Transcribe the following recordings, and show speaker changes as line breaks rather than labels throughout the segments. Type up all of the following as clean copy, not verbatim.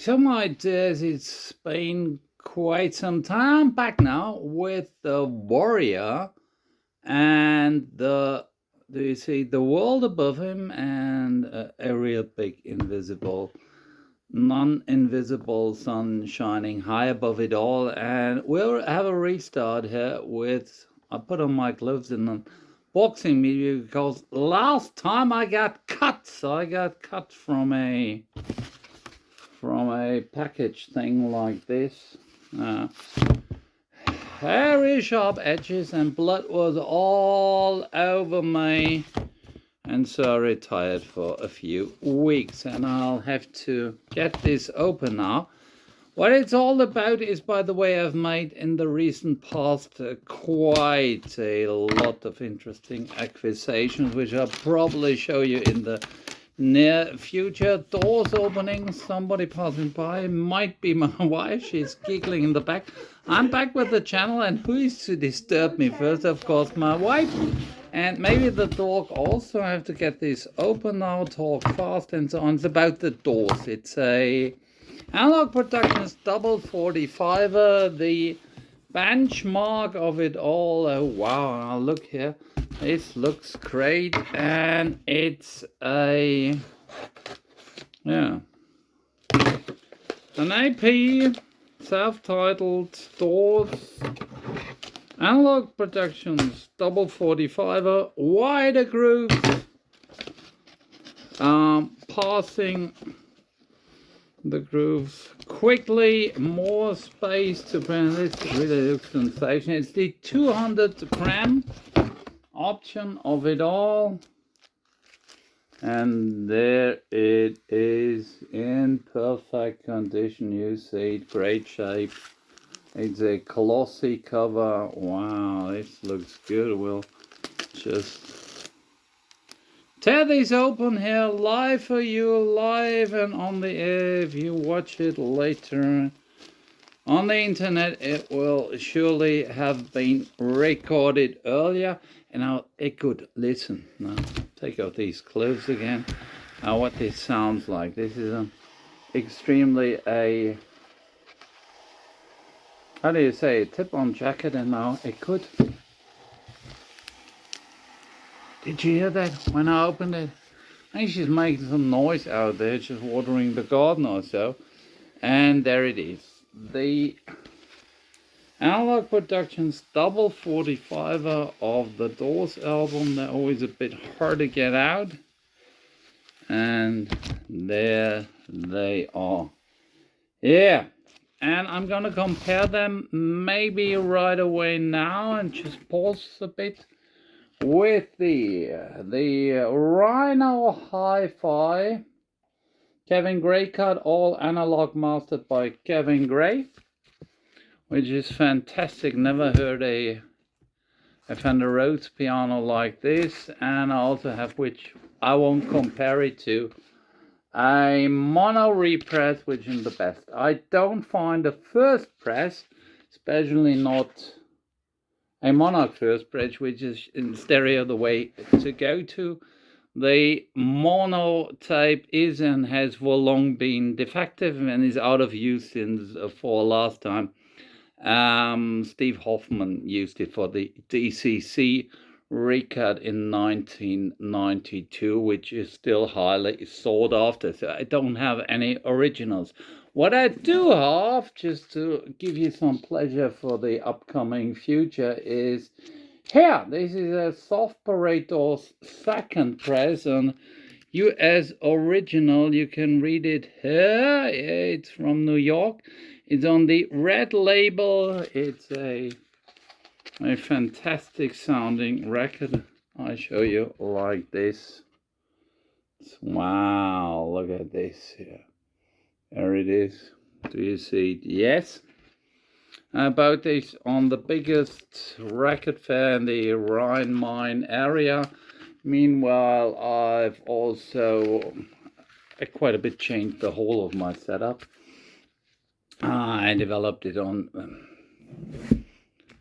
Some ideas, it's been quite some time back now with the warrior and do you see the world above him and a real big invisible, non-invisible sun shining high above it all. And we'll have a restart here with, I put on my gloves and boxing media because last time I got cut. So I got cut from a package thing like this. Very sharp edges and blood was all over me. And so I retired for a few weeks and I'll have to get this open now. What it's all about is, by the way, I've made in the recent past quite a lot of interesting acquisitions, which I'll probably show you in the near future. Doors opening, somebody passing by, might be my wife, she's giggling in the back. I'm back with the channel, and who is to disturb me first? Of course, my wife. And maybe the dog also. I have to get this open now, talk fast and so on. It's about the doors. It's a Analog Productions double 45er, the benchmark of it all. Oh wow, look here. This looks great, and it's an AP self-titled Doors Analog Productions double 45er, wider grooves, passing the grooves quickly, more space to print. This really looks sensational. It's the 200 gram option of it all, and there it is in perfect condition. You see it, great shape. It's a glossy cover. Wow, this looks good. We'll just tear this open here live for you, live and on the air. If you watch it later on the internet, it will surely have been recorded earlier. And now it could listen. Now take out these gloves again. Now what this sounds like. This is an extremely how do you say, tip-on jacket, and now it could. Did you hear that when I opened it? I think she's making some noise out there, just watering the garden or so. And there it is. The Analog Productions double 45er of the Doors album. They're always a bit hard to get out. And there they are. Yeah. And I'm going to compare them maybe right away now and just pause a bit with the Rhino Hi-Fi Kevin Gray cut, all analog mastered by Kevin Gray, which is fantastic. Never heard a Fender Rhodes piano like this. And I also have, which I won't compare it to, a mono repress, which is the best. I don't find the first press, especially not a monarch first press, which is in stereo the way to go to. The mono tape is and has for long been defective and is out of use since for last time. Steve Hoffman used it for the DCC recut in 1992, which is still highly sought after. So I don't have any originals. What I do have, just to give you some pleasure for the upcoming future, is here. This is a Soft Parator's second press on US original. You can read it here. It's from New York. It's on the red label. It's a fantastic sounding record. I show you like this. Wow, look at this here. There it is. Do you see it? Yes. About this on the biggest record fair in the Rhine-Main area. Meanwhile, I've also quite a bit changed the whole of my setup. I developed it on.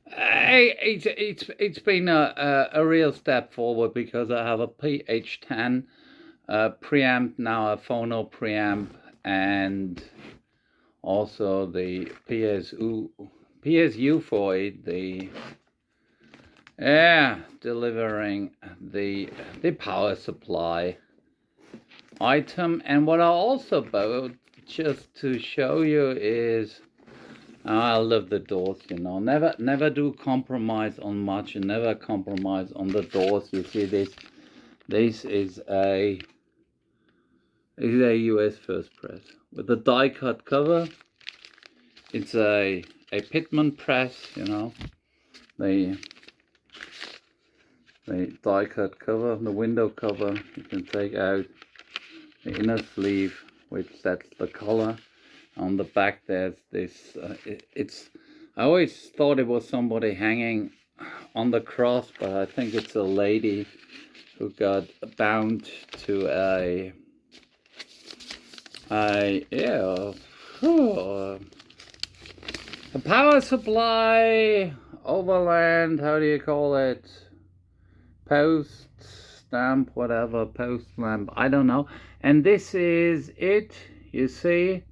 It's been a real step forward because I have a PH10 preamp now, a phono preamp, and Also the PSU for it, delivering the power supply item. And what I also bought, just to show you, is I love the doors, you know. Never do compromise on much, and never compromise on the doors. You see this is a US first press with a die cut cover. It's a Pitman press, you know. The die cut cover, the window cover. You can take out the inner sleeve, which sets the color. On the back there's this, I always thought it was somebody hanging on the cross, but I think it's a lady who got bound to a power supply, overland, how do you call it, post stamp, whatever, post lamp, I don't know. And this is it, you see.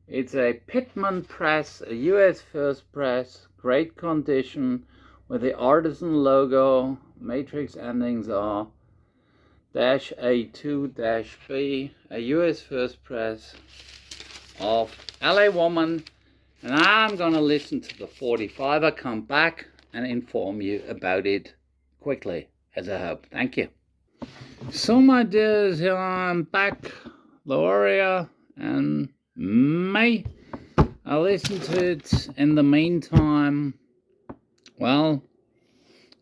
It's a Pitman press, a US first press, great condition, with the artisan logo. Matrix endings are -A2-B, a US first press of LA Woman. And I'm gonna listen to the 45. I'll come back and inform you about it quickly, as I hope. Thank you. So my dears, here I'm back, Gloria and May. I listened to it. In the meantime, well,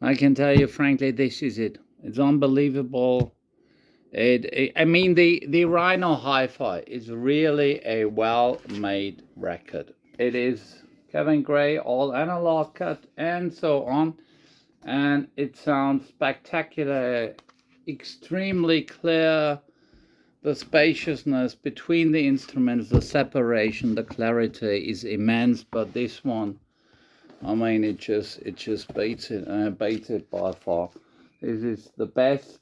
I can tell you frankly, this is it. It's unbelievable. I mean, the Rhino Hi-Fi is really a well-made record. It is Kevin Gray, all analog cut, and so on. And it sounds spectacular, extremely clear. The spaciousness between the instruments, the separation, the clarity is immense. But this one, I mean, it just beats it by far. This is the best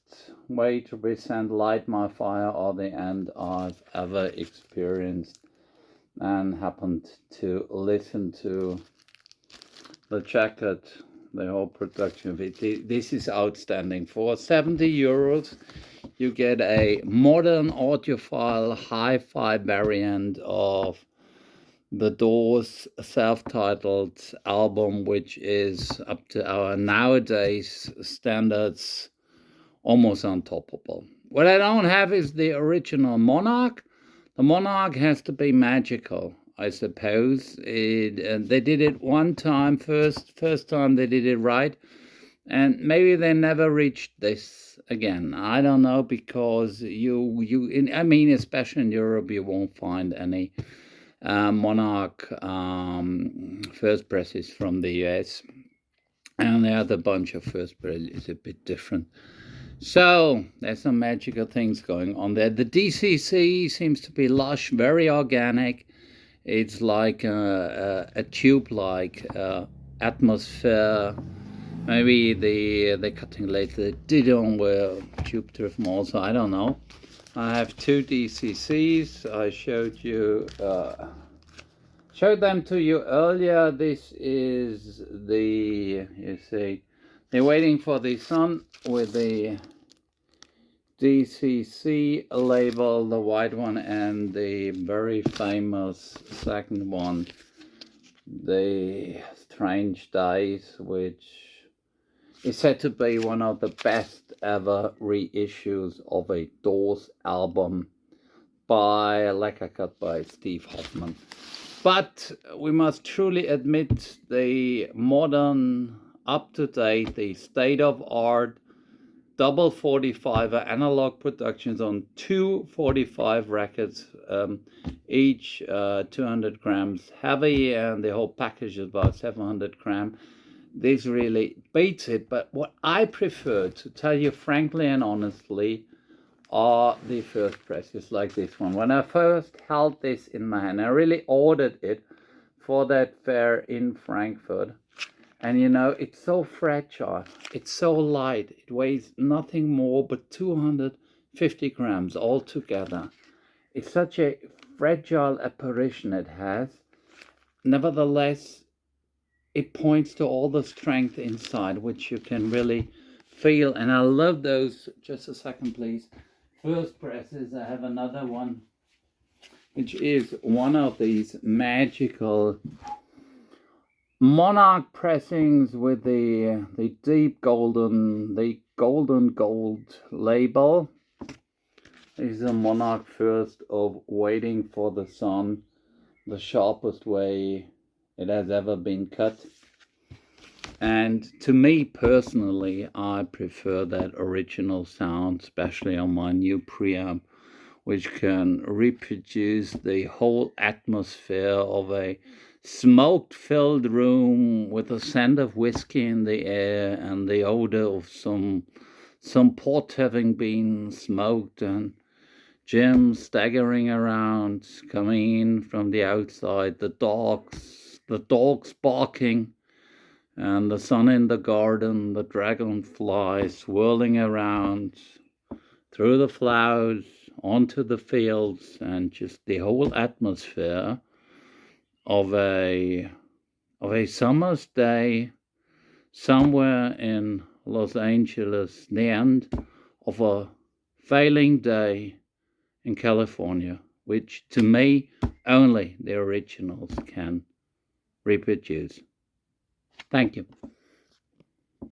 way to present Light My Fire or the End I've ever experienced, and happened to listen to the jacket, the whole production of it. This is outstanding. For 70 euros, you get a modern audiophile hi-fi variant of the Doors' self-titled album, which is up to our nowadays standards almost untoppable. What I don't have is the original Monarch. The Monarch has to be magical, I suppose. They did it one time, first time they did it right, and maybe they never reached this again. I don't know, because I mean, especially in Europe, you won't find any Monarch first presses from the US, and the other bunch of first presses is a bit different. So there's some magical things going on there. The DCC seems to be lush, very organic. It's like a tube-like atmosphere. Maybe the cutting later Didon were tube-driven also, I don't know. I have two DCCs. I showed them to you earlier. This is the, you see, they're waiting for the sun with the DCC label, the white one, and the very famous second one, the Strange Days, which is said to be one of the best ever reissues of a Doors album by Lacquer Cut by Steve Hoffman. But we must truly admit the modern, up-to-date, the state-of-art double 45 analog productions on two 45 records, each 200 grams heavy, and the whole package is about 700 grams. This really beats it. But what I prefer, to tell you frankly and honestly, are the first presses like this one. When I first held this in my hand, I really ordered it for that fair in Frankfurt. And you know, it's so fragile, it's so light, it weighs nothing more but 250 grams altogether. It's such a fragile apparition it has, nevertheless, it points to all the strength inside, which you can really feel. And I love those. Just a second, please. First presses. I have another one, which is one of these magical monarch pressings with the deep golden, the golden gold label. This is a monarch first of Waiting for the Sun, the sharpest way it has ever been cut. And to me personally, I prefer that original sound, especially on my new preamp, which can reproduce the whole atmosphere of a smoke-filled room with the scent of whiskey in the air and the odor of some pot having been smoked, and Jim staggering around, coming in from the outside, the dogs barking, and the sun in the garden, the dragonflies swirling around through the flowers onto the fields, and just the whole atmosphere of a summer's day somewhere in Los Angeles, the end of a failing day in California, which to me only the originals can reproduce. Thank you.